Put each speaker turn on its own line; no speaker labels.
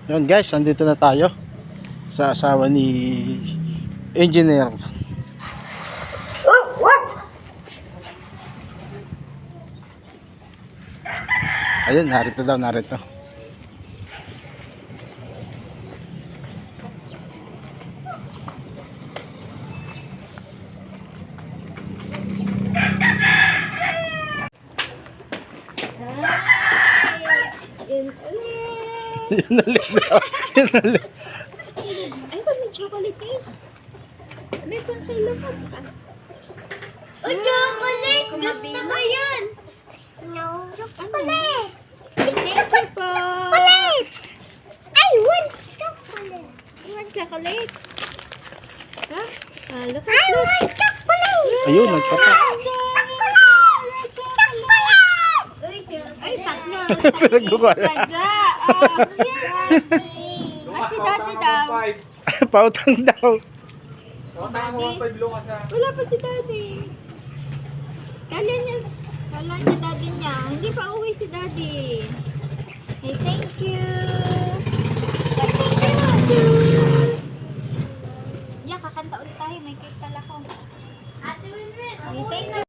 Yun guys, andito na tayo sa asawa ni engineer. Ayun, narito daw, narito. Yun ulit daw. Yun ulit.
Ay, may chocolate eh. May konti lupas ka. Oh, chocolate! Gusto ko yun! No, chocolate! Thank you po! Chocolate! I want chocolate! You want chocolate? Ha? Ah, look at I want chocolate!
Ayun, nagpapa.
Ay, tatlo.
Pinagkukuha.
Si Daddy daw.
Pautang daw.
Wala pa si Daddy. Kala niya Daddy niya. Hindi pa uwi si Daddy. Hey, thank you.